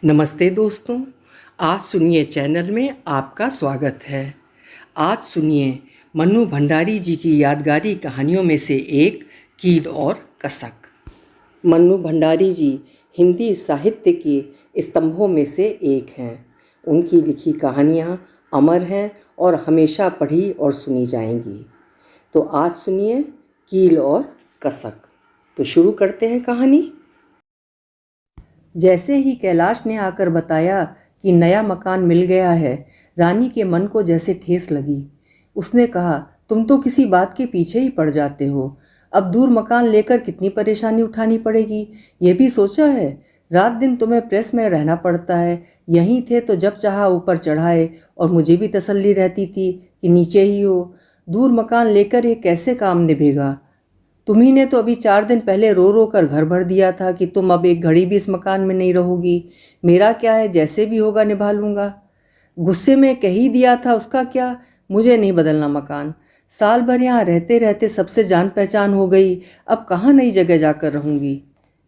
नमस्ते दोस्तों, आज सुनिए चैनल में आपका स्वागत है। आज सुनिए मन्नू भंडारी जी की यादगारी कहानियों में से एक कील और कसक। मन्नू भंडारी जी हिंदी साहित्य के स्तंभों में से एक हैं। उनकी लिखी कहानियाँ अमर हैं और हमेशा पढ़ी और सुनी जाएंगी। तो आज सुनिए कील और कसक। तो शुरू करते हैं कहानी। जैसे ही कैलाश ने आकर बताया कि नया मकान मिल गया है, रानी के मन को जैसे ठेस लगी। उसने कहा, तुम तो किसी बात के पीछे ही पड़ जाते हो। अब दूर मकान लेकर कितनी परेशानी उठानी पड़ेगी, ये भी सोचा है? रात दिन तुम्हें प्रेस में रहना पड़ता है। यहीं थे तो जब चाहा ऊपर चढ़ाए, और मुझे भी तसल्ली रहती थी कि नीचे ही हो। दूर मकान लेकर ये कैसे काम निभेगा? तुम्ही ने तो अभी 4 दिन पहले रो रो कर घर भर दिया था कि तुम अब एक घड़ी भी इस मकान में नहीं रहोगी। मेरा क्या है, जैसे भी होगा निभा लूँगा। गुस्से में कह ही दिया था, उसका क्या? मुझे नहीं बदलना मकान। साल भर यहाँ रहते रहते सबसे जान पहचान हो गई, अब कहाँ नई जगह जाकर रहूँगी।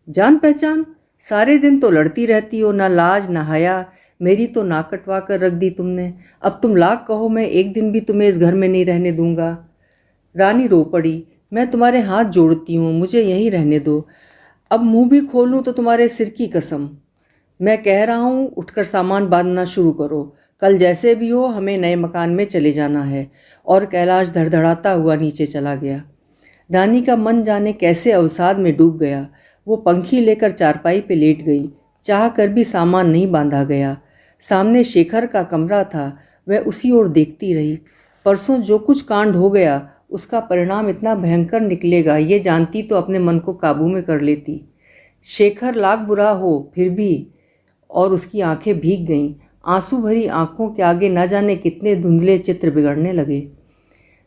जान पहचान? सारे दिन तो लड़ती रहती हो, ना लाज ना हया। मेरी तो नाक कटवा कर रख दी तुमने। अब तुम लाख कहो, मैं एक दिन भी तुम्हें इस घर में नहीं रहने दूंगा। रानी रो पड़ी। मैं तुम्हारे हाथ जोड़ती हूँ, मुझे यहीं रहने दो। अब मुंह भी खोलूँ तो तुम्हारे सिर की कसम। मैं कह रहा हूँ, उठकर सामान बांधना शुरू करो। कल जैसे भी हो हमें नए मकान में चले जाना है। और कैलाश धड़धड़ाता हुआ नीचे चला गया। रानी का मन जाने कैसे अवसाद में डूब गया। वो पंखी लेकर चारपाई पे लेट गई। चाह कर भी सामान नहीं बांधा गया। सामने शेखर का कमरा था, वह उसी ओर देखती रही। परसों जो कुछ कांड हो गया, उसका परिणाम इतना भयंकर निकलेगा, ये जानती तो अपने मन को काबू में कर लेती। शेखर लाख बुरा हो फिर भी, और उसकी आंखें भीग गईं। आंसू भरी आंखों के आगे न जाने कितने धुंधले चित्र बिगड़ने लगे।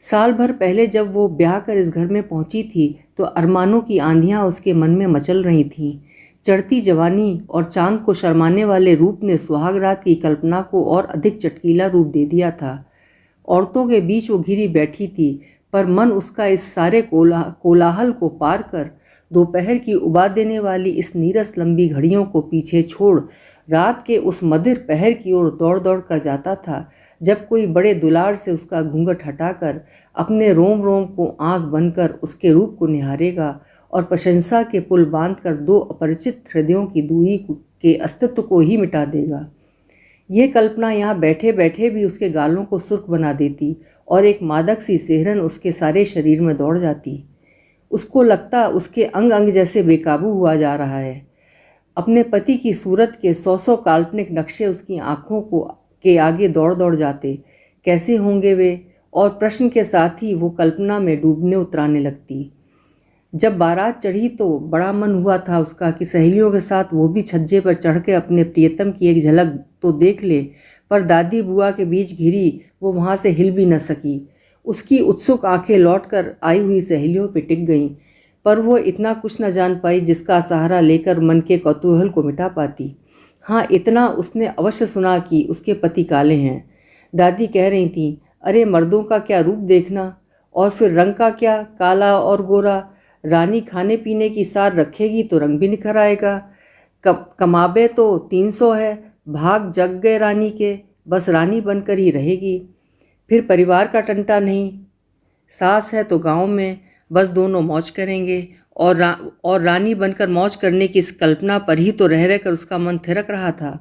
साल भर पहले जब वो ब्याह कर इस घर में पहुंची थी, तो अरमानों की आंधियां उसके मन में मचल रही थीं। चढ़ती जवानी और चांद को शर्माने वाले रूप ने सुहाग रात की कल्पना को और अधिक चटकीला रूप दे दिया था। औरतों के बीच वो घिरी बैठी थी, पर मन उसका इस सारे कोलाहल को पार कर दोपहर की उबा देने वाली इस नीरस लंबी घड़ियों को पीछे छोड़ रात के उस मधिर पहर की ओर दौड़ दौड़ कर जाता था, जब कोई बड़े दुलार से उसका घूंघट हटाकर अपने रोम रोम को आंख बनकर उसके रूप को निहारेगा और प्रशंसा के पुल बांधकर दो अपरिचित हृदयों की दूरी के अस्तित्व को ही मिटा देगा। ये कल्पना यहाँ बैठे बैठे भी उसके गालों को सुर्ख बना देती और एक मादक सी सिहरन उसके सारे शरीर में दौड़ जाती। उसको लगता उसके अंग अंग जैसे बेकाबू हुआ जा रहा है। अपने पति की सूरत के 100 काल्पनिक नक्शे उसकी आंखों को के आगे दौड़ दौड़ जाते। कैसे होंगे वे? और प्रश्न के साथ ही वो कल्पना में डूबने उतराने लगती। जब बारात चढ़ी तो बड़ा मन हुआ था उसका कि सहेलियों के साथ वो भी छज्जे पर चढ़ के अपने प्रियतम की एक झलक तो देख ले, पर दादी बुआ के बीच घिरी वो वहाँ से हिल भी न सकी। उसकी उत्सुक आंखें लौटकर आई हुई सहेलियों पे टिक गईं, पर वो इतना कुछ न जान पाई जिसका सहारा लेकर मन के कौतूहल को मिटा पाती। हाँ, इतना उसने अवश्य सुना कि उसके पति काले हैं। दादी कह रही थी, अरे मर्दों का क्या रूप देखना, और फिर रंग का क्या, काला और गोरा। रानी खाने पीने की सार रखेगी तो रंग भी निखर आएगा। कमाबे तो 300 है, भाग जग गए रानी के, बस रानी बनकर ही रहेगी। फिर परिवार का टंटा नहीं। सास है तो गांव में, बस दोनों मौज करेंगे। और रानी बनकर मौज करने की इस कल्पना पर ही तो रह रहकर उसका मन थिरक रहा था।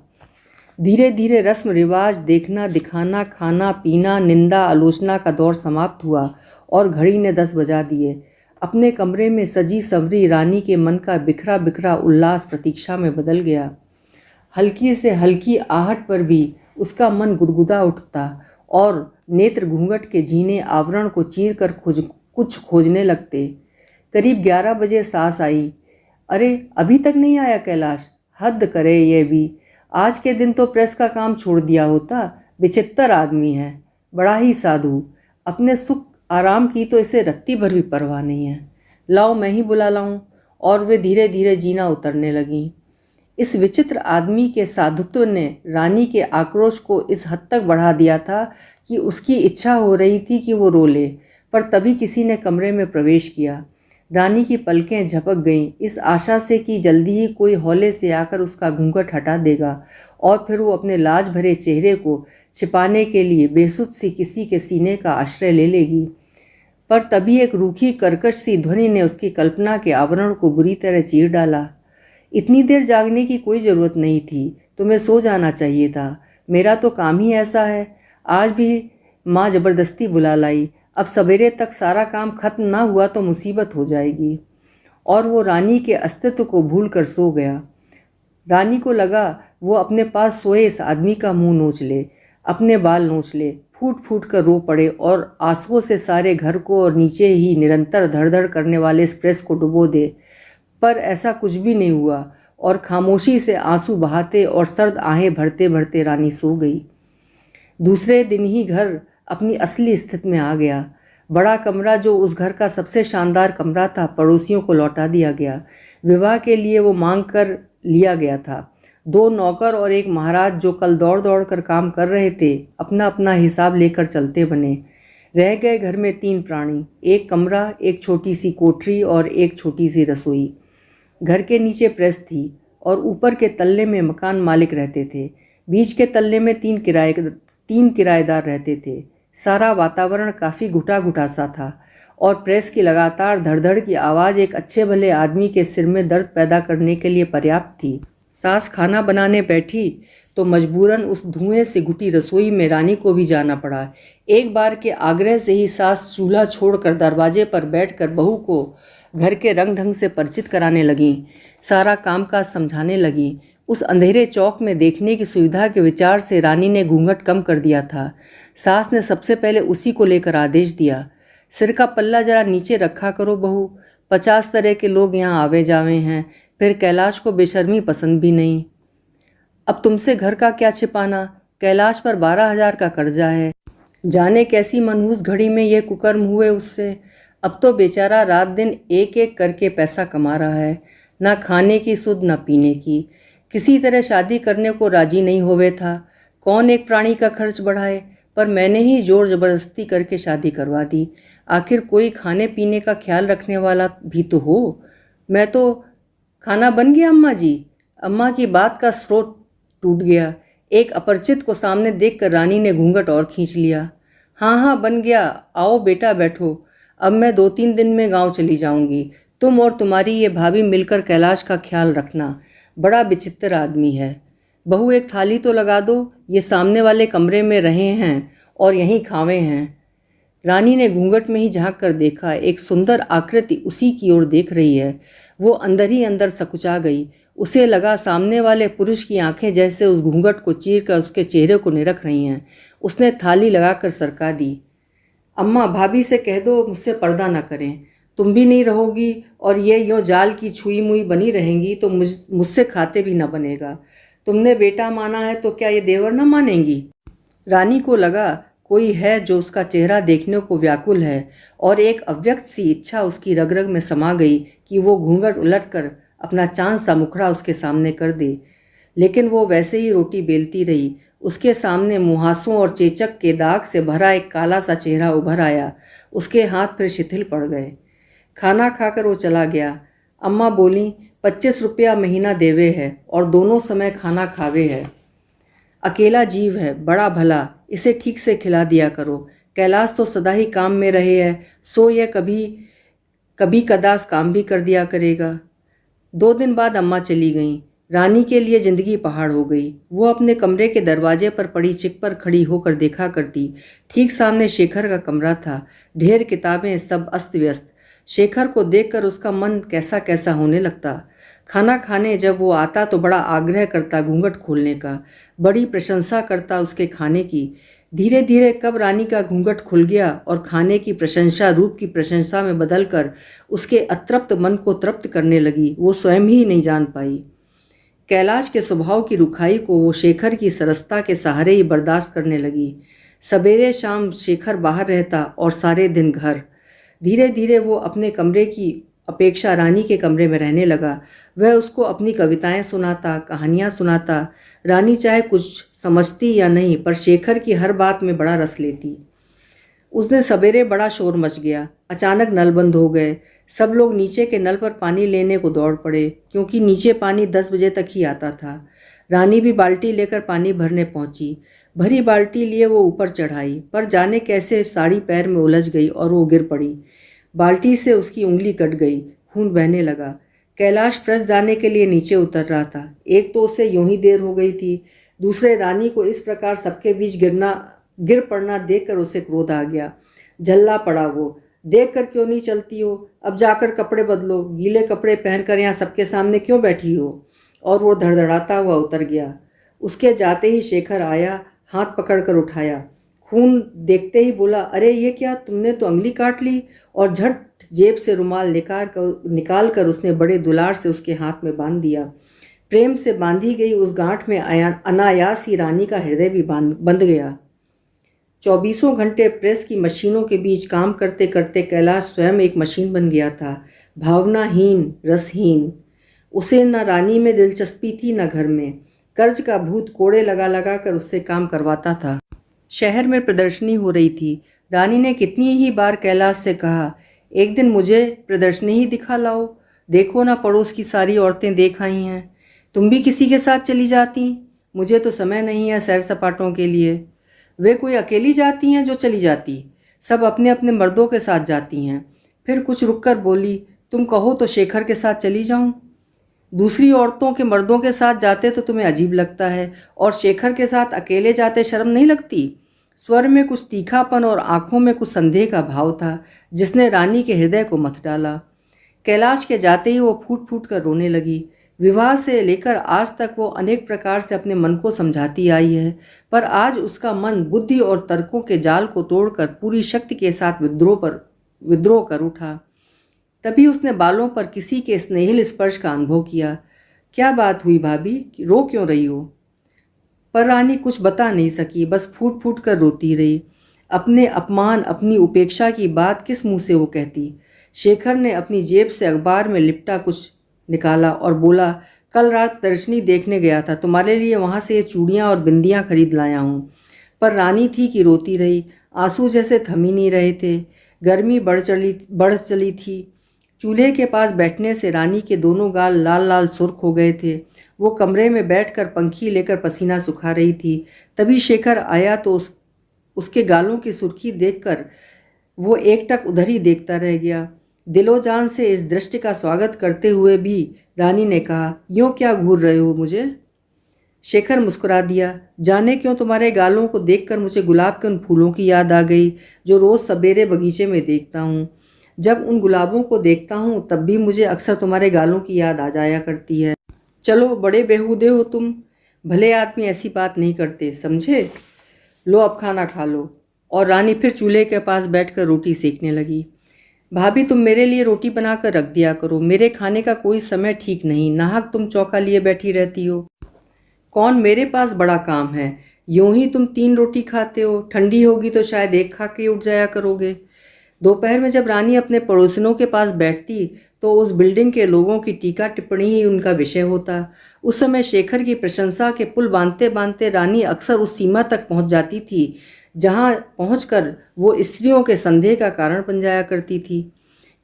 धीरे धीरे रस्म रिवाज, देखना दिखाना, खाना पीना, निंदा आलोचना का दौर समाप्त हुआ और घड़ी ने 10 बजा दिए। अपने कमरे में सजी संवरी रानी के मन का बिखरा बिखरा उल्लास प्रतीक्षा में बदल गया। हल्की से हल्की आहट पर भी उसका मन गुदगुदा उठता और नेत्र घूंघट के जीने आवरण को चीर कर कुछ खोजने लगते। करीब 11 बजे सास आई। अरे अभी तक नहीं आया कैलाश? हद करे ये भी। आज के दिन तो प्रेस का काम छोड़ दिया होता। विचित्र आदमी है, बड़ा ही साधु। अपने सुख आराम की तो इसे रत्ती भर भी परवाह नहीं है। लाओ मैं ही बुला लाऊं। और वे धीरे धीरे जीना उतरने लगीं। इस विचित्र आदमी के साधुत्व ने रानी के आक्रोश को इस हद तक बढ़ा दिया था कि उसकी इच्छा हो रही थी कि वो रो ले, पर तभी किसी ने कमरे में प्रवेश किया। रानी की पलकें झपक गईं, इस आशा से कि जल्दी ही कोई हौले से आकर उसका घूंघट हटा देगा और फिर वो अपने लाज भरे चेहरे को छिपाने के लिए बेसुध सी किसी के सीने का आश्रय ले लेगी। पर तभी एक रूखी कर्कश सी ध्वनि ने उसकी कल्पना के आवरण को बुरी तरह चीर डाला। इतनी देर जागने की कोई ज़रूरत नहीं थी, तुम्हें सो जाना चाहिए था। मेरा तो काम ही ऐसा है। आज भी माँ ज़बरदस्ती बुला लाई। अब सवेरे तक सारा काम खत्म ना हुआ तो मुसीबत हो जाएगी। और वो रानी के अस्तित्व को भूल कर सो गया। रानी को लगा वो अपने पास सोए इस आदमी का मुंह नोच ले, अपने बाल नोच ले, फूट फूट कर रो पड़े और आंसुओं से सारे घर को और नीचे ही निरंतर धड़ धड़ करने वाले इस प्रेस को डुबो दे। पर ऐसा कुछ भी नहीं हुआ और खामोशी से आंसू बहाते और सर्द आहें भरते भरते रानी सो गई। दूसरे दिन ही घर अपनी असली स्थिति में आ गया। बड़ा कमरा, जो उस घर का सबसे शानदार कमरा था, पड़ोसियों को लौटा दिया गया। विवाह के लिए वो मांग कर लिया गया था। 2 नौकर और एक महाराज, जो कल दौड़ दौड़ कर काम कर रहे थे, अपना अपना हिसाब लेकर चलते बने। रह गए घर में 3 प्राणी, एक कमरा, एक छोटी सी कोठरी और एक छोटी सी रसोई। घर के नीचे प्रेस थी और ऊपर के तल्ले में मकान मालिक रहते थे। बीच के तल्ले में 3 किराएदार रहते थे। सारा वातावरण काफ़ी घुटा घुटा सा था और प्रेस की लगातार धड़धड़ की आवाज़ एक अच्छे भले आदमी के सिर में दर्द पैदा करने के लिए पर्याप्त थी। सास खाना बनाने बैठी तो मजबूरन उस धुएं से घुटी रसोई में रानी को भी जाना पड़ा। एक बार के आग्रह से ही सास चूल्हा छोड़कर दरवाजे पर बैठकर बहू को घर के रंग ढंग से परिचित कराने लगीं, सारा कामकाज समझाने लगीं। उस अंधेरे चौक में देखने की सुविधा के विचार से रानी ने घूंघट कम कर दिया था। सास ने सबसे पहले उसी को लेकर आदेश दिया, सिर का पल्ला जरा नीचे रखा करो बहू, 50 तरह के लोग यहाँ आवे जावे हैं, फिर कैलाश को बेशर्मी पसंद भी नहीं। अब तुमसे घर का क्या छिपाना, कैलाश पर 12,000 का कर्जा है। जाने कैसी मनहूस घड़ी में ये कुकर्म हुए उससे। अब तो बेचारा रात दिन एक एक करके पैसा कमा रहा है, ना खाने की सुध ना पीने की। किसी तरह शादी करने को राजी नहीं होवे था। कौन एक प्राणी का खर्च बढ़ाए, पर मैंने ही जोर ज़बरदस्ती करके शादी करवा दी। आखिर कोई खाने पीने का ख्याल रखने वाला भी तो हो। मैं तो खाना बन गया अम्मा जी। अम्मा की बात का स्रोत टूट गया। एक अपरिचित को सामने देखकर रानी ने घूंघट और खींच लिया। हाँ हाँ बन गया, आओ बेटा बैठो। अब मैं 2-3 दिन में गांव चली जाऊंगी। तुम और तुम्हारी ये भाभी मिलकर कैलाश का ख्याल रखना, बड़ा विचित्र आदमी है। बहू एक थाली तो लगा दो, ये सामने वाले कमरे में रहे हैं और यहीं खावे हैं। रानी ने घूंघट में ही झांक कर देखा, एक सुंदर आकृति उसी की ओर देख रही है। वो अंदर ही अंदर सकुचा गई। उसे लगा सामने वाले पुरुष की आंखें जैसे उस घूंघट को चीरकर उसके चेहरे को निरख रही हैं। उसने थाली लगाकर सरका दी। अम्मा भाभी से कह दो मुझसे पर्दा ना करें। तुम भी नहीं रहोगी और ये यूँ जाल की छुई मुई बनी रहेंगी तो मुझसे खाते भी ना बनेगा। तुमने बेटा माना है तो क्या ये देवर ना मानेंगी। रानी को लगा कोई है जो उसका चेहरा देखने को व्याकुल है और एक अव्यक्त सी इच्छा उसकी रग रग में समा गई कि वो घूंघट उलटकर अपना चांद सा मुखड़ा उसके सामने कर दे। लेकिन वो वैसे ही रोटी बेलती रही। उसके सामने मुहासों और चेचक के दाग से भरा एक काला सा चेहरा उभर आया। उसके हाथ फिर शिथिल पड़ गए। खाना खाकर वो चला गया। अम्मा बोली, 25 रुपया महीना देवे है और दोनों समय खाना खावे है। अकेला जीव है, बड़ा भला, इसे ठीक से खिला दिया करो। कैलाश तो सदा ही काम में रहे है, सो यह कभी कदास काम भी कर दिया करेगा। 2 दिन बाद अम्मा चली गईं। रानी के लिए जिंदगी पहाड़ हो गई। वो अपने कमरे के दरवाजे पर पड़ी चिक पर खड़ी होकर देखा करती। ठीक सामने शेखर का कमरा था। ढेर किताबें, सब अस्त व्यस्त। शेखर को देखकर उसका मन कैसा कैसा होने लगता। खाना खाने जब वो आता तो बड़ा आग्रह करता घूंघट खोलने का, बड़ी प्रशंसा करता उसके खाने की। धीरे धीरे कब रानी का घूंघट खुल गया और खाने की प्रशंसा रूप की प्रशंसा में बदलकर उसके अतृप्त मन को तृप्त करने लगी, वो स्वयं ही नहीं जान पाई। कैलाश के स्वभाव की रुखाई को वो शेखर की सरसता के सहारे ही बर्दाश्त करने लगी। सवेरे शाम शेखर बाहर रहता और सारे दिन घर। धीरे धीरे वो अपने कमरे की अपेक्षा रानी के कमरे में रहने लगा। वह उसको अपनी कविताएं सुनाता, कहानियां सुनाता। रानी चाहे कुछ समझती या नहीं, पर शेखर की हर बात में बड़ा रस लेती। उस दिन सवेरे बड़ा शोर मच गया। अचानक नल बंद हो गए। सब लोग नीचे के नल पर पानी लेने को दौड़ पड़े, क्योंकि नीचे पानी 10 बजे तक ही आता था। रानी भी बाल्टी लेकर पानी भरने पहुंची। भरी बाल्टी लिए वो ऊपर चढ़ाई, पर जाने कैसे साड़ी पैर में उलझ गई और वो गिर पड़ी। बाल्टी से उसकी उंगली कट गई, खून बहने लगा। कैलाश प्रेस जाने के लिए नीचे उतर रहा था। एक तो उसे यूं ही देर हो गई थी, दूसरे रानी को इस प्रकार सबके बीच गिर पड़ना देखकर उसे क्रोध आ गया। झल्ला पड़ा वो, देख कर क्यों नहीं चलती हो? अब जाकर कपड़े बदलो, गीले कपड़े पहनकर यहाँ सबके सामने क्यों बैठी हो? और वो धड़धड़ाता हुआ उतर गया। उसके जाते ही शेखर आया, हाथ पकड़कर उठाया। खून देखते ही बोला, अरे ये क्या, तुमने तो अंगली काट ली। और झट जेब से रुमाल निकाल कर उसने बड़े दुलार से उसके हाथ में बांध दिया। प्रेम से बांधी गई उस गांठ में अनायास ही रानी का हृदय भी बंध गया। 24 घंटे प्रेस की मशीनों के बीच काम करते करते कैलाश स्वयं एक मशीन बन गया था, भावनाहीन, रसहीन। उसे न रानी में दिलचस्पी थी न घर में। कर्ज का भूत कोड़े लगा लगा कर उससे काम करवाता था। शहर में प्रदर्शनी हो रही थी। रानी ने कितनी ही बार कैलाश से कहा, एक दिन मुझे प्रदर्शनी ही दिखा लाओ, देखो ना पड़ोस की सारी औरतें देख आई हैं, तुम भी किसी के साथ चली जाती, मुझे तो समय नहीं है सैर सपाटों के लिए। वे कोई अकेली जाती हैं जो चली जाती, सब अपने अपने मर्दों के साथ जाती हैं। फिर कुछ रुककर बोली, तुम कहो तो शेखर के साथ चली जाऊं? दूसरी औरतों के मर्दों के साथ जाते तो तुम्हें अजीब लगता है, और शेखर के साथ अकेले जाते शर्म नहीं लगती? स्वर में कुछ तीखापन और आंखों में कुछ संदेह का भाव था, जिसने रानी के हृदय को मथ डाला। कैलाश के जाते ही वो फूट फूट कर रोने लगी। विवाह से लेकर आज तक वो अनेक प्रकार से अपने मन को समझाती आई है, पर आज उसका मन बुद्धि और तर्कों के जाल को तोड़कर पूरी शक्ति के साथ विद्रोह कर उठा। तभी उसने बालों पर किसी के स्नेहिल स्पर्श का अनुभव किया। क्या बात हुई भाभी, रो क्यों रही हो? पर रानी कुछ बता नहीं सकी, बस फूट फूट कर रोती रही। अपने अपमान, अपनी उपेक्षा की बात किस मुंह से वो कहती? शेखर ने अपनी जेब से अखबार में लिपटा कुछ निकाला और बोला, कल रात प्रदर्शनी देखने गया था, तुम्हारे लिए वहाँ से ये चूड़ियाँ और बिंदियाँ खरीद लाया हूँ। पर रानी थी कि रोती रही, आंसू जैसे थम ही नहीं रहे थे। गर्मी बढ़ चली थी। चूल्हे के पास बैठने से रानी के दोनों गाल लाल लाल सुर्ख हो गए थे। वो कमरे में बैठकर पंखी लेकर पसीना सुखा रही थी। तभी शेखर आया तो उसके गालों की सुर्खी देखकर वो एकटक उधर ही देखता रह गया। दिलो जान से इस दृष्टि का स्वागत करते हुए भी रानी ने कहा, यूँ क्या घूर रहे हो मुझे? शेखर मुस्कुरा दिया, जाने क्यों तुम्हारे गालों को देखकर मुझे गुलाब के उन फूलों की याद आ गई जो रोज़ सवेरे बगीचे में देखता हूँ। जब उन गुलाबों को देखता हूँ तब भी मुझे अक्सर तुम्हारे गालों की याद आ जाया करती है। चलो, बड़े बेहूदे हो तुम, भले आदमी ऐसी बात नहीं करते, समझे? लो अब खाना खा लो। और रानी फिर चूल्हे के पास बैठकर रोटी सेकने लगी। भाभी, तुम मेरे लिए रोटी बनाकर रख दिया करो, मेरे खाने का कोई समय ठीक नहीं, नाहक तुम चौका लिए बैठी रहती हो। कौन, मेरे पास बड़ा काम है, यूं ही तुम 3 रोटी खाते हो, ठंडी होगी तो शायद एक खा के उठ जाया करोगे। दोपहर में जब रानी अपने पड़ोसियों के पास बैठती तो उस बिल्डिंग के लोगों की टीका टिप्पणी ही उनका विषय होता। उस समय शेखर की प्रशंसा के पुल बांधते बांधते रानी अक्सर उस सीमा तक पहुंच जाती थी जहां पहुंचकर वो स्त्रियों के संदेह का कारण बन जाया करती थी।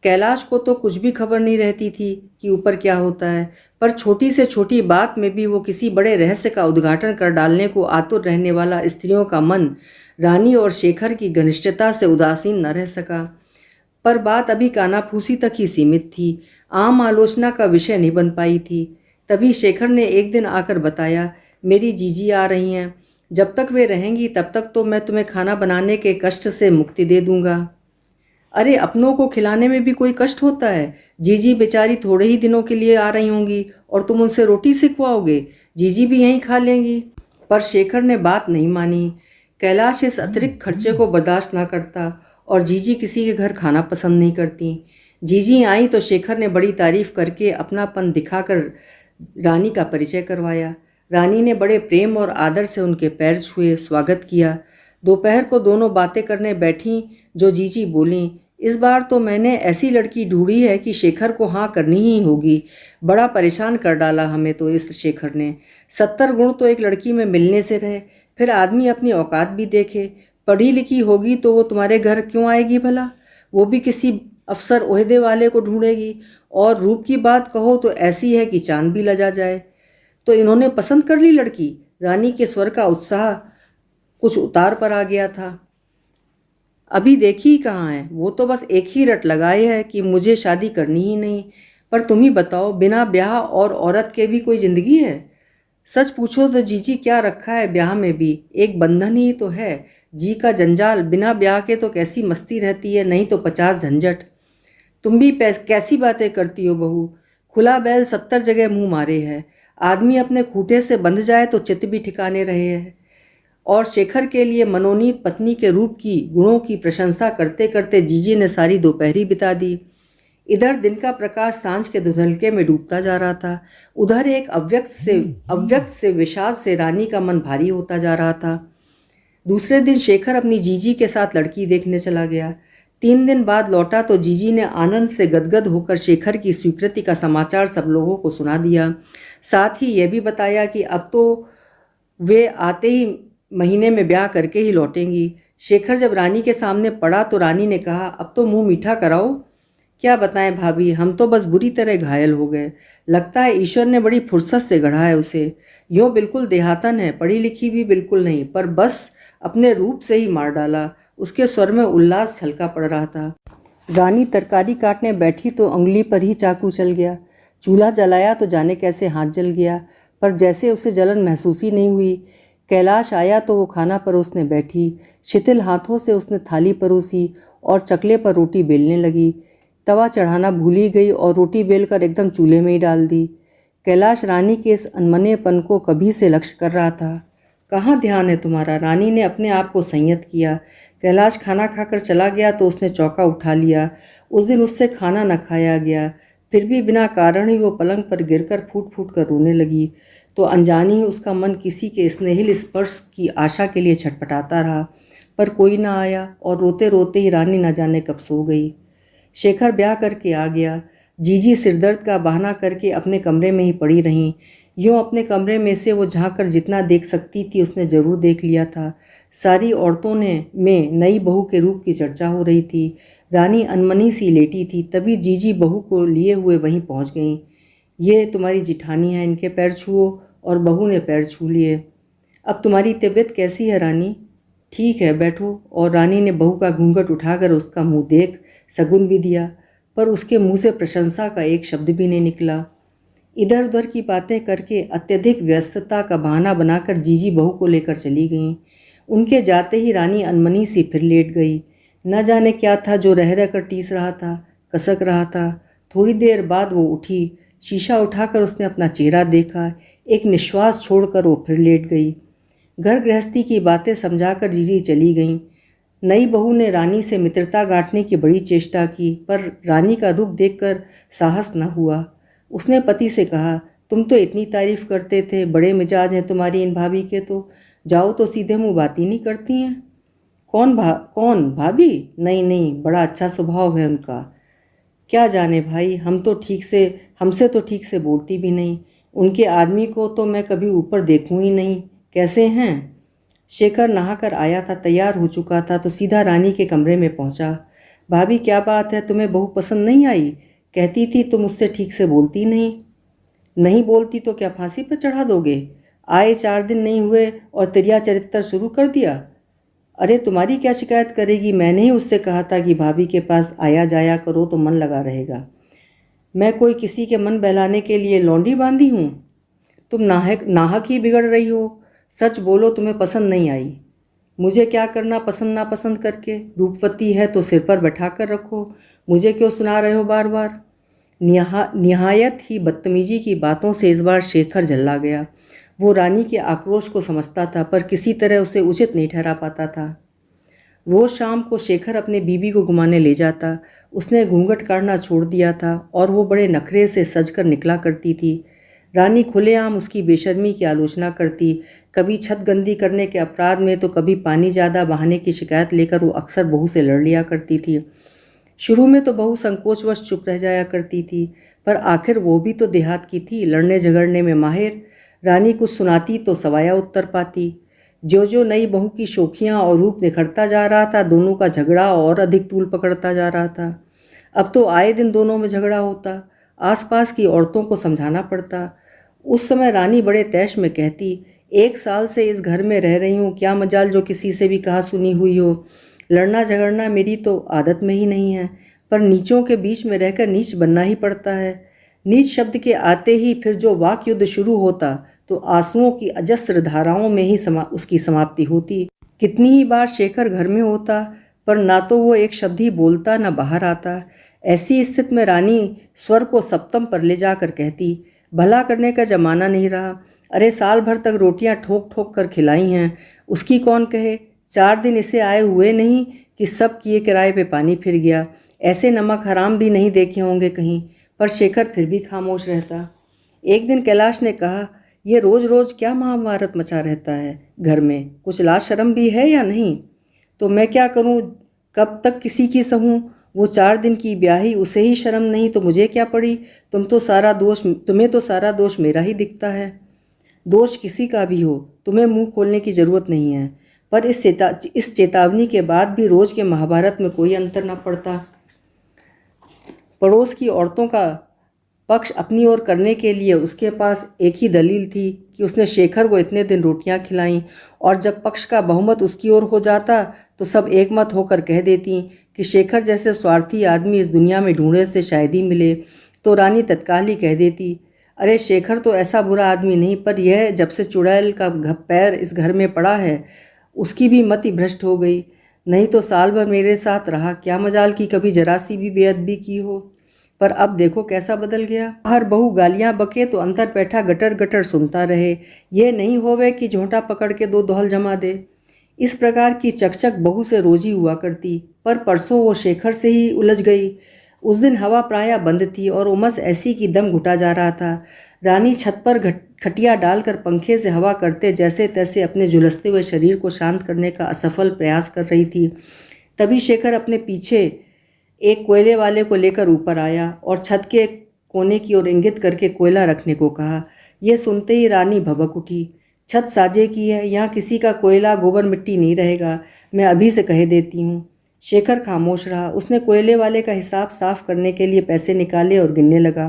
कैलाश को तो कुछ भी खबर नहीं रहती थी कि ऊपर क्या होता है, पर छोटी से छोटी बात में भी वो किसी बड़े रहस्य का उद्घाटन कर डालने को आतुर रहने वाला स्त्रियों का मन रानी और शेखर की घनिष्ठता से उदासीन न रह सका। पर बात अभी कानाफूसी तक ही सीमित थी, आम आलोचना का विषय नहीं बन पाई थी। तभी शेखर ने एक दिन आकर बताया, मेरी जीजी आ रही हैं, जब तक वे रहेंगी तब तक तो मैं तुम्हें खाना बनाने के कष्ट से मुक्ति दे दूंगा। अरे, अपनों को खिलाने में भी कोई कष्ट होता है? जीजी बेचारी थोड़े ही दिनों के लिए आ रही होंगी और तुम उनसे रोटी सिखवाओगे, जीजी भी यहीं खा लेंगी। पर शेखर ने बात नहीं मानी। कैलाश इस अतिरिक्त खर्चे को बर्दाश्त ना करता और जीजी किसी के घर खाना पसंद नहीं करती। जीजी आई तो शेखर ने बड़ी तारीफ करके अपनापन दिखाकर रानी का परिचय करवाया। रानी ने बड़े प्रेम और आदर से उनके पैर छुए, स्वागत किया। दोपहर को दोनों बातें करने बैठीं जो जीजी बोलीं, इस बार तो मैंने ऐसी लड़की ढूंढी है कि शेखर को हाँ करनी ही होगी। बड़ा परेशान कर डाला हमें तो इस शेखर ने। 70 गुण तो एक लड़की में मिलने से रहे, फिर आदमी अपनी औकात भी देखे। पढ़ी लिखी होगी तो वो तुम्हारे घर क्यों आएगी भला? वो भी किसी अफसर ओहदे वाले को ढूंढेगी, और रूप की बात कहो तो ऐसी है कि चांद भी लजा जाए। तो इन्होंने पसंद कर ली लड़की? रानी के स्वर का उत्साह कुछ उतार पर आ गया था। अभी देखी कहाँ है, वो तो बस एक ही रट लगाए है कि मुझे शादी करनी ही नहीं। पर तुम ही बताओ, बिना ब्याह और औरत के भी कोई जिंदगी है? सच पूछो तो जीजी क्या रखा है ब्याह में भी? एक बंधन ही तो है। जी का जंजाल, बिना ब्याह के तो कैसी मस्ती रहती है, नहीं तो 50 झंझट। तुम भी कैसी बातें करती हो बहू? खुला बैल 70 जगह मुंह मारे है। आदमी अपने खूंटे से बंध जाए तो चित्त भी ठिकाने रहे है। और शेखर के लिए मनोनीत पत्नी के रूप की गुणों की प्रशंसा करते करते जीजी ने सारी दोपहरी बिता दी। इधर दिन का प्रकाश सांझ के धुंधलके में डूबता जा रहा था, उधर एक अव्यक्त से विषाद से रानी का मन भारी होता जा रहा था। दूसरे दिन शेखर अपनी जीजी के साथ लड़की देखने चला गया। 3 दिन बाद लौटा तो जीजी ने आनंद से गदगद होकर शेखर की स्वीकृति का समाचार सब लोगों को सुना दिया। साथ ही यह भी बताया कि अब तो वे आते ही महीने में ब्याह करके ही लौटेंगी। शेखर जब रानी के सामने पड़ा तो रानी ने कहा, अब तो मुंह मीठा कराओ। क्या बताएं भाभी, हम तो बस बुरी तरह घायल हो गए। लगता है ईश्वर ने बड़ी फुर्सत से गढ़ा है उसे। यूँ बिल्कुल देहातन है, पढ़ी लिखी भी बिल्कुल नहीं, पर बस अपने रूप से ही मार डाला। उसके स्वर में उल्लास छलका पड़ रहा था। रानी तरकारी काटने बैठी तो उंगली पर ही चाकू चल गया। चूल्हा जलाया तो जाने कैसे हाथ जल गया, पर जैसे उसे जलन महसूस ही नहीं हुई। कैलाश आया तो वो खाना परोसने बैठी। शिथिल हाथों से उसने थाली परोसी और चकले पर रोटी बेलने लगी। तवा चढ़ाना भूल ही गई और रोटी बेलकर एकदम चूल्हे में ही डाल दी। कैलाश रानी के इस अनमनेपन को कभी से लक्ष्य कर रहा था। कहाँ ध्यान है तुम्हारा? रानी ने अपने आप को संयत किया। कैलाश खाना खाकर चला गया तो उसने चौका उठा लिया। उस दिन उससे खाना न खाया गया, फिर भी बिना कारण ही वो पलंग पर गिरकर फूट फूट कर रोने लगी। तो अनजानी ही उसका मन किसी के स्नेहिल स्पर्श की आशा के लिए छटपटाता रहा, पर कोई ना आया और रोते रोते ही रानी न जाने कब सो गई। शेखर ब्याह करके आ गया। जीजी सिरदर्द का बहाना करके अपने कमरे में ही पड़ी रहीं। यूँ अपने कमरे में से वो झाँक कर जितना देख सकती थी उसने ज़रूर देख लिया था। सारी औरतों में नई बहू के रूप की चर्चा हो रही थी। रानी अनमनी सी लेटी थी, तभी जीजी बहू को लिए हुए वहीं पहुंच गईं। ये तुम्हारी जिठानी है, इनके पैर छुओ। और बहू ने पैर छू लिए। अब तुम्हारी तबीयत कैसी है रानी? ठीक है, बैठो। और रानी ने बहू का घूंघट उठाकर उसका मुंह देख शगुन भी दिया, पर उसके मुंह से प्रशंसा का एक शब्द भी नहीं निकला। इधर उधर की बातें करके अत्यधिक व्यस्तता का बहाना बनाकर जीजी बहू को लेकर चली गईं। उनके जाते ही रानी अनमनी सी फिर लेट गई। न जाने क्या था जो रह रह कर टीस रहा था, कसक रहा था। थोड़ी देर बाद वो उठी। शीशा उठाकर उसने अपना चेहरा देखा। एक निश्वास छोड़कर वो फिर लेट गई। घर गृहस्थी की बातें समझाकर जीजी चली गईं। नई बहू ने रानी से मित्रता गांठने की बड़ी चेष्टा की, पर रानी का रुख देखकर साहस न हुआ। उसने पति से कहा, तुम तो इतनी तारीफ करते थे, बड़े मिजाज हैं तुम्हारी इन भाभी के, तो जाओ तो सीधे मुंह बात ही नहीं करती हैं। कौन भाभी? नहीं नहीं, बड़ा अच्छा स्वभाव है उनका। क्या जाने भाई, हमसे तो ठीक से बोलती भी नहीं। उनके आदमी को तो मैं कभी ऊपर देखूं ही नहीं। कैसे हैं? शेखर नहाकर आया था, तैयार हो चुका था, तो सीधा रानी के कमरे में पहुंचा। भाभी क्या बात है, तुम्हें बहू पसंद नहीं आई? कहती थी तुम उससे ठीक से बोलती नहीं। नहीं बोलती तो क्या फांसी पर चढ़ा दोगे? आए 4 दिन नहीं हुए और तिरिया चरित्र शुरू कर दिया। अरे तुम्हारी क्या शिकायत करेगी? मैंने ही उससे कहा था कि भाभी के पास आया जाया करो तो मन लगा रहेगा। मैं कोई किसी के मन बहलाने के लिए लौंडी बांधी हूँ? तुम नाहक ही बिगड़ रही हो। सच बोलो, तुम्हें पसंद नहीं आई। मुझे क्या करना पसंद नापसंद करके? रूपवती है तो सिर पर बैठा कर रखो, मुझे क्यों सुना रहे हो बार बार? निहायत ही बदतमीजी की बातों से इस बार शेखर झल्ला गया। वो रानी के आक्रोश को समझता था, पर किसी तरह उसे उचित नहीं ठहरा पाता था। रोज़ शाम को शेखर अपने बीबी को घुमाने ले जाता। उसने घूंघट काटना छोड़ दिया था और वो बड़े नखरे से सजकर निकला करती थी। रानी खुलेआम उसकी बेशर्मी की आलोचना करती। कभी छत गंदी करने के अपराध में तो कभी पानी ज़्यादा बहाने की शिकायत लेकर वो अक्सर बहू से लड़ लिया करती थी। शुरू में तो बहू संकोचवश चुप रह जाया करती थी, पर आखिर वो भी तो देहात की थी, लड़ने झगड़ने में माहिर। रानी कुछ सुनाती तो सवाया उत्तर पाती। जो जो नई बहू की शोखियाँ और रूप निखरता जा रहा था, दोनों का झगड़ा और अधिक तूल पकड़ता जा रहा था। अब तो आए दिन दोनों में झगड़ा होता, आसपास की औरतों को समझाना पड़ता। उस समय रानी बड़े तैश में कहती, 1 साल से इस घर में रह रही हूँ, क्या मजाल जो किसी से भी कहा सुनी हुई हो। लड़ना झगड़ना मेरी तो आदत में ही नहीं है, पर नीचों के बीच में रहकर नीच बनना ही पड़ता है। नीच शब्द के आते ही फिर जो वाक युद्ध शुरू होता तो आंसुओं की अजस्र धाराओं में ही उसकी समाप्ति होती। कितनी ही बार शेखर घर में होता, पर ना तो वो एक शब्द ही बोलता न बाहर आता। ऐसी स्थिति में रानी स्वर को सप्तम पर ले जाकर कहती, भला करने का जमाना नहीं रहा। अरे साल भर तक रोटियां ठोक ठोक कर खिलाई हैं, उसकी कौन कहे। 4 दिन इसे आए हुए नहीं कि सब किए किराए पे पानी फिर गया। ऐसे नमक हराम भी नहीं देखे होंगे कहीं। पर शेखर फिर भी खामोश रहता। एक दिन कैलाश ने कहा, ये रोज़ रोज़ क्या महाभारत मचा रहता है घर में, कुछ लाज शर्म भी है या नहीं। तो मैं क्या करूं, कब तक किसी की सहूं। वो 4 दिन की ब्याही, उसे ही शर्म नहीं तो मुझे क्या पड़ी। तुम्हें तो सारा दोष मेरा ही दिखता है। दोष किसी का भी हो, तुम्हें मुंह खोलने की जरूरत नहीं है। पर इस चेतावनी के बाद भी रोज के महाभारत में कोई अंतर न पड़ता। पड़ोस की औरतों का पक्ष अपनी ओर करने के लिए उसके पास एक ही दलील थी कि उसने शेखर को इतने दिन रोटियां खिलाईं, और जब पक्ष का बहुमत उसकी ओर हो जाता तो सब एकमत होकर कह देती कि शेखर जैसे स्वार्थी आदमी इस दुनिया में ढूंढे से शायद ही मिले। तो रानी तत्काल ही कह देती, अरे शेखर तो ऐसा बुरा आदमी नहीं, पर यह जब से चुड़ैल का पैर इस घर में पड़ा है उसकी भी मति भ्रष्ट हो गई। नहीं तो साल भर मेरे साथ रहा, क्या मजाल की कभी जरा सी भी बेअदबी की हो। पर अब देखो कैसा बदल गया। हर बहू गालियां बके तो अंदर बैठा गटर गटर सुनता रहे। ये नहीं होवे कि झोंटा पकड़ के 2 दोहल जमा दे। इस प्रकार की चकचक बहू से रोजी हुआ करती, पर परसों वो शेखर से ही उलझ गई। उस दिन हवा प्रायः बंद थी और उमस ऐसी कि दम घुटा जा रहा था। रानी छत पर खटिया डालकर पंखे से हवा करते जैसे तैसे अपने झुलसते हुए शरीर को शांत करने का असफल प्रयास कर रही थी। तभी शेखर अपने पीछे एक कोयले वाले को लेकर ऊपर आया और छत के कोने की ओर इंगित करके कोयला रखने को कहा। यह सुनते ही रानी भभक उठी। छत साजे की है, यहाँ किसी का कोयला गोबर मिट्टी नहीं रहेगा, मैं अभी से कह देती हूँ। शेखर खामोश रहा। उसने कोयले वाले का हिसाब साफ करने के लिए पैसे निकाले और गिनने लगा।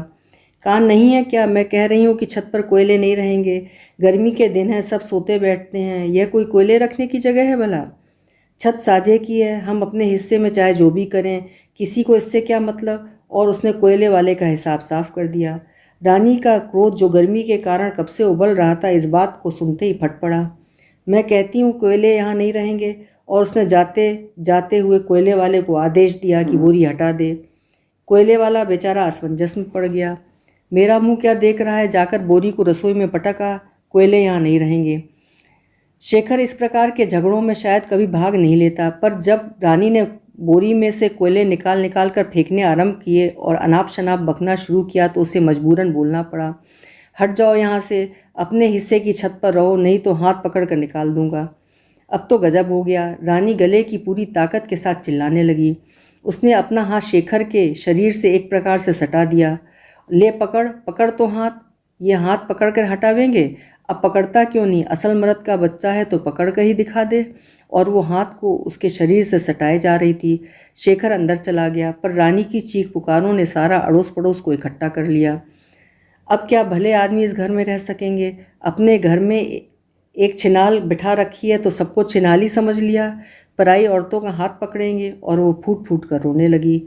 कान नहीं है क्या, मैं कह रही हूँ कि छत पर कोयले नहीं रहेंगे। गर्मी के दिन है, सब सोते बैठते हैं, यह कोई कोयले रखने की जगह है भला। छत साजे की है, हम अपने हिस्से में चाहे जो भी करें, किसी को इससे क्या मतलब। और उसने कोयले वाले का हिसाब साफ कर दिया। रानी का क्रोध जो गर्मी के कारण कब से उबल रहा था, इस बात को सुनते ही फट पड़ा। मैं कहती हूँ कोयले यहाँ नहीं रहेंगे। और उसने जाते जाते हुए कोयले वाले को आदेश दिया कि बोरी हटा दे। कोयले वाला बेचारा असमंजस में पड़ गया। मेरा मुंह क्या देख रहा है, जाकर बोरी को रसोई में पटका, कोयले यहाँ नहीं रहेंगे। शेखर इस प्रकार के झगड़ों में शायद कभी भाग नहीं लेता, पर जब रानी ने बोरी में से कोयले निकाल निकाल कर फेंकने आरंभ किए और अनाप शनाप बकना शुरू किया तो उसे मजबूरन बोलना पड़ा। हट जाओ यहाँ से, अपने हिस्से की छत पर रहो, नहीं तो हाथ पकड़ कर निकाल दूंगा। अब तो गजब हो गया। रानी गले की पूरी ताकत के साथ चिल्लाने लगी। उसने अपना हाथ शेखर के शरीर से एक प्रकार से सटा दिया। ले पकड़, पकड़ तो हाथ, ये हाथ पकड़ कर हटावेंगे। अब पकड़ता क्यों नहीं, असल मर्द का बच्चा है तो पकड़ कर ही दिखा दे। और वो हाथ को उसके शरीर से सटाए जा रही थी। शेखर अंदर चला गया, पर रानी की चीख पुकारों ने सारा अड़ोस पड़ोस को इकट्ठा कर लिया। अब क्या भले आदमी इस घर में रह सकेंगे। अपने घर में एक छिनाल बिठा रखी है तो सबको छिनाली समझ लिया। पराई औरतों का हाथ पकड़ेंगे। और वो फूट फूट कर रोने लगी।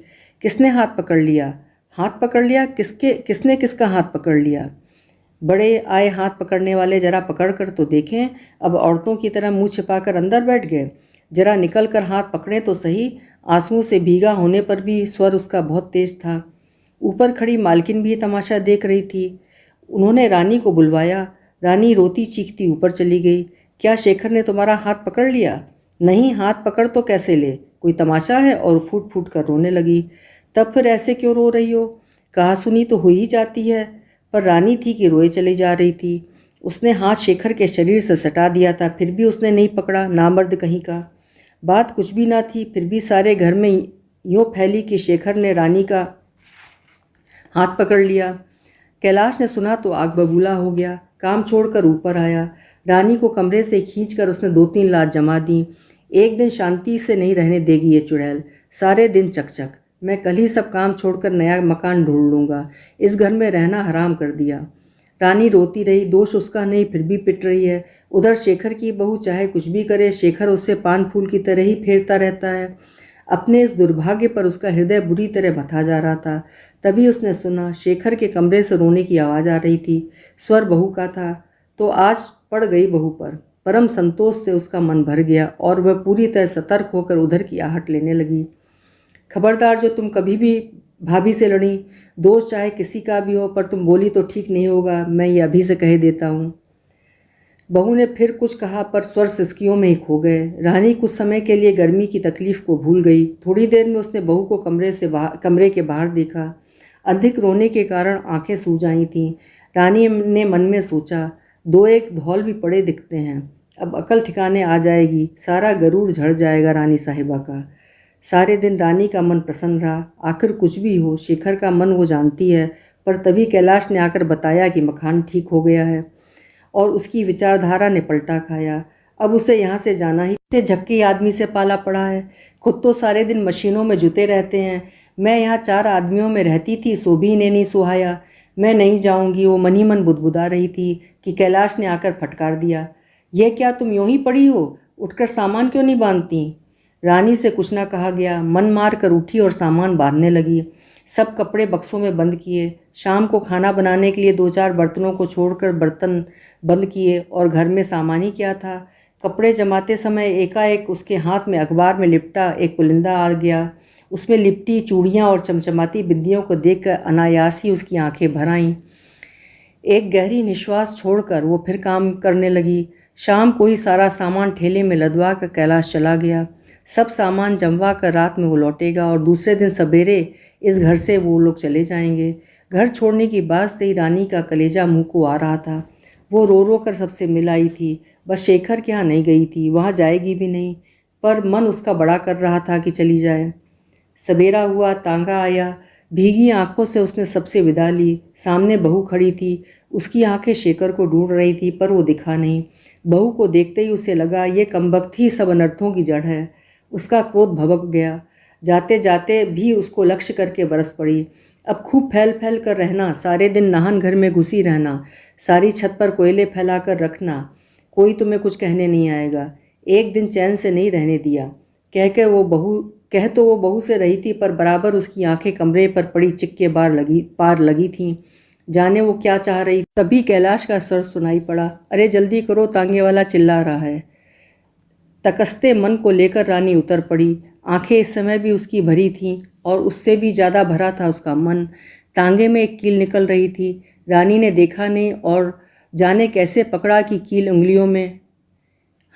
किसने हाथ पकड़ लिया, हाथ पकड़ लिया, किसने किसका हाथ पकड़ लिया। बड़े आए हाथ पकड़ने वाले, जरा पकड़ कर तो देखें। अब औरतों की तरह मुंह छिपाकर अंदर बैठ गए। जरा निकल कर हाथ पकड़े तो सही। आंसुओं से भीगा होने पर भी स्वर उसका बहुत तेज था। ऊपर खड़ी मालकिन भी तमाशा देख रही थी। उन्होंने रानी को बुलवाया। रानी रोती चीखती ऊपर चली गई। क्या शेखर ने तुम्हारा हाथ पकड़ लिया? नहीं, हाथ पकड़ तो कैसे ले, कोई तमाशा है। और फूट फूट कर रोने लगी। तब फिर ऐसे क्यों रो रही हो? कहा सुनी तो हो ही जाती है। पर रानी थी कि रोए चली जा रही थी। उसने हाथ शेखर के शरीर से सटा दिया था, फिर भी उसने नहीं पकड़ा, नामर्द कहीं का। बात कुछ भी ना थी, फिर भी सारे घर में यूँ फैली कि शेखर ने रानी का हाथ पकड़ लिया। कैलाश ने सुना तो आग बबूला हो गया। काम छोड़कर ऊपर आया। रानी को कमरे से खींचकर उसने 2-3 लात जमा दी। एक दिन शांति से नहीं रहने देगी ये चुड़ैल, सारे दिन चकचक। मैं कल ही सब काम छोड़कर नया मकान ढूंढ लूँगा। इस घर में रहना हराम कर दिया। रानी रोती रही। दोष उसका नहीं, फिर भी पिट रही है। उधर शेखर की बहू चाहे कुछ भी करे, शेखर उससे पान फूल की तरह ही फेरता रहता है। अपने इस दुर्भाग्य पर उसका हृदय बुरी तरह मथा जा रहा था। तभी उसने सुना शेखर के कमरे से रोने की आवाज़ आ रही थी। स्वर बहू का था। तो आज पड़ गई बहू पर। परम संतोष से उसका मन भर गया और वह पूरी तरह सतर्क होकर उधर की आहट लेने लगी। खबरदार, जो तुम कभी भी भाभी से लड़ी, दोष चाहे किसी का भी हो, पर तुम बोली तो ठीक नहीं होगा। मैं ये अभी से कह देता हूँ। बहू ने फिर कुछ कहा पर स्वर सिसकियों में ही खो गए। रानी कुछ समय के लिए गर्मी की तकलीफ को भूल गई। थोड़ी देर में उसने बहू को कमरे के बाहर देखा। अधिक रोने के कारण आंखें सूज आई थीं। रानी ने मन में सोचा, दो एक धौल भी पड़े दिखते हैं। अब अकल ठिकाने आ जाएगी, सारा गरूर झड़ जाएगा रानी साहिबा का। सारे दिन रानी का मन प्रसन्न रहा। आखिर कुछ भी हो, शेखर का मन वो जानती है। पर तभी कैलाश ने आकर बताया कि मकान ठीक हो गया है और उसकी विचारधारा ने पलटा खाया। अब उसे यहाँ से जाना ही से झक्की आदमी से पाला पड़ा है। खुद तो सारे दिन मशीनों में जुटे रहते हैं। मैं यहाँ 4 आदमियों में रहती थी, सो भी इन्हें नहीं सुहाया। मैं नहीं जाऊँगी, वो मन ही मन बुदबुदा रही थी कि कैलाश ने आकर फटकार दिया। यह क्या, तुम यूँ ही पड़ी हो? उठकर सामान क्यों नहीं बांधती? रानी से कुछ न कहा गया। मन मार कर उठी और सामान बांधने लगी। सब कपड़े बक्सों में बंद किए। शाम को खाना बनाने के लिए 2-4 बर्तनों को छोड़कर बर्तन बंद किए और घर में सामान ही क्या था। कपड़े जमाते समय एकाएक उसके हाथ में अखबार में लिपटा एक पुलिंदा आ गया। उसमें लिपटी चूड़ियाँ और चमचमाती बिंदियों को देखकर अनायास ही उसकी आंखें भर आईं। एक गहरी निश्वास छोड़कर वो फिर काम करने लगी। शाम को ही सारा सामान ठेले में लदवा कर कैलाश चला गया। सब सामान जमवा कर रात में वो लौटेगा और दूसरे दिन सवेरे इस घर से वो लोग चले जाएंगे। घर छोड़ने की बात से ही रानी का कलेजा मुंह को आ रहा था। वो रो रो कर सबसे मिल आई थी। बस शेखर के यहाँ नहीं गई थी, वहाँ जाएगी भी नहीं। पर मन उसका बड़ा कर रहा था कि चली जाए। सवेरा हुआ, तांगा आया। भीगी आंखों से उसने सबसे विदा ली। सामने बहू खड़ी थी। उसकी आंखें शेखर को ढूंढ रही थी पर वो दिखा नहीं। बहू को देखते ही उसे लगा ये कमबख्त ही सब अनर्थों की जड़ है। उसका क्रोध भभक गया। जाते जाते भी उसको लक्ष्य करके बरस पड़ी। अब खूब फैल फैल कर रहना, सारे दिन नहान घर में घुसी रहना, सारी छत पर कोयले फैला कर रखना, कोई तुम्हें कुछ कहने नहीं आएगा। एक दिन चैन से नहीं रहने दिया। कह तो वो बहू से रही थी, पर बराबर उसकी आंखें कमरे पर पड़ी चिक के पार लगी थीं। जाने वो क्या चाह रही। तभी कैलाश का स्वर सुनाई पड़ा, अरे जल्दी करो, तांगे वाला चिल्ला रहा है। तकस्ते मन को लेकर रानी उतर पड़ी। आंखें इस समय भी उसकी भरी थीं और उससे भी ज़्यादा भरा था उसका मन। तांगे में एक कील निकल रही थी। रानी ने देखा नहीं और जाने कैसे पकड़ा कि कील उंगलियों में।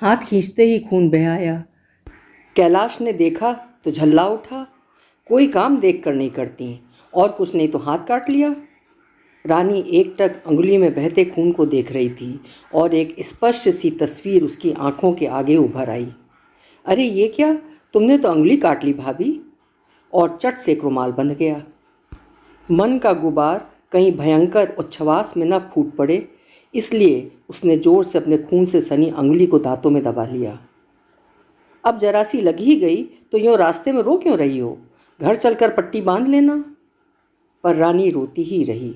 हाथ खींचते ही खून बह आया। कैलाश ने देखा तो झल्ला उठा। कोई काम देख कर नहीं करती, और कुछ नहीं तो हाथ काट लिया। रानी एकटक अंगुली में बहते खून को देख रही थी और एक स्पष्ट सी तस्वीर उसकी आंखों के आगे उभर आई। अरे ये क्या, तुमने तो अंगुली काट ली भाभी। और चट से एक रुमाल बंध गया। मन का गुबार कहीं भयंकर उच्छ्वास में न फूट पड़े, इसलिए उसने जोर से अपने खून से सनी अंगुली को दांतों में दबा लिया। अब जरा सी लग ही गई तो यूँ रास्ते में रो क्यों रही हो? घर चलकर पट्टी बांध लेना। पर रानी रोती ही रही,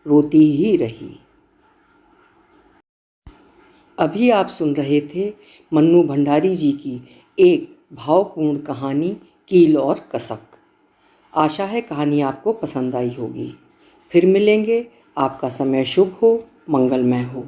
रोती ही रही। अभी आप सुन रहे थे मन्नू भंडारी जी की एक भावपूर्ण कहानी कील और कसक। आशा है कहानी आपको पसंद आई होगी। फिर मिलेंगे। आपका समय शुभ हो, मंगलमय हो।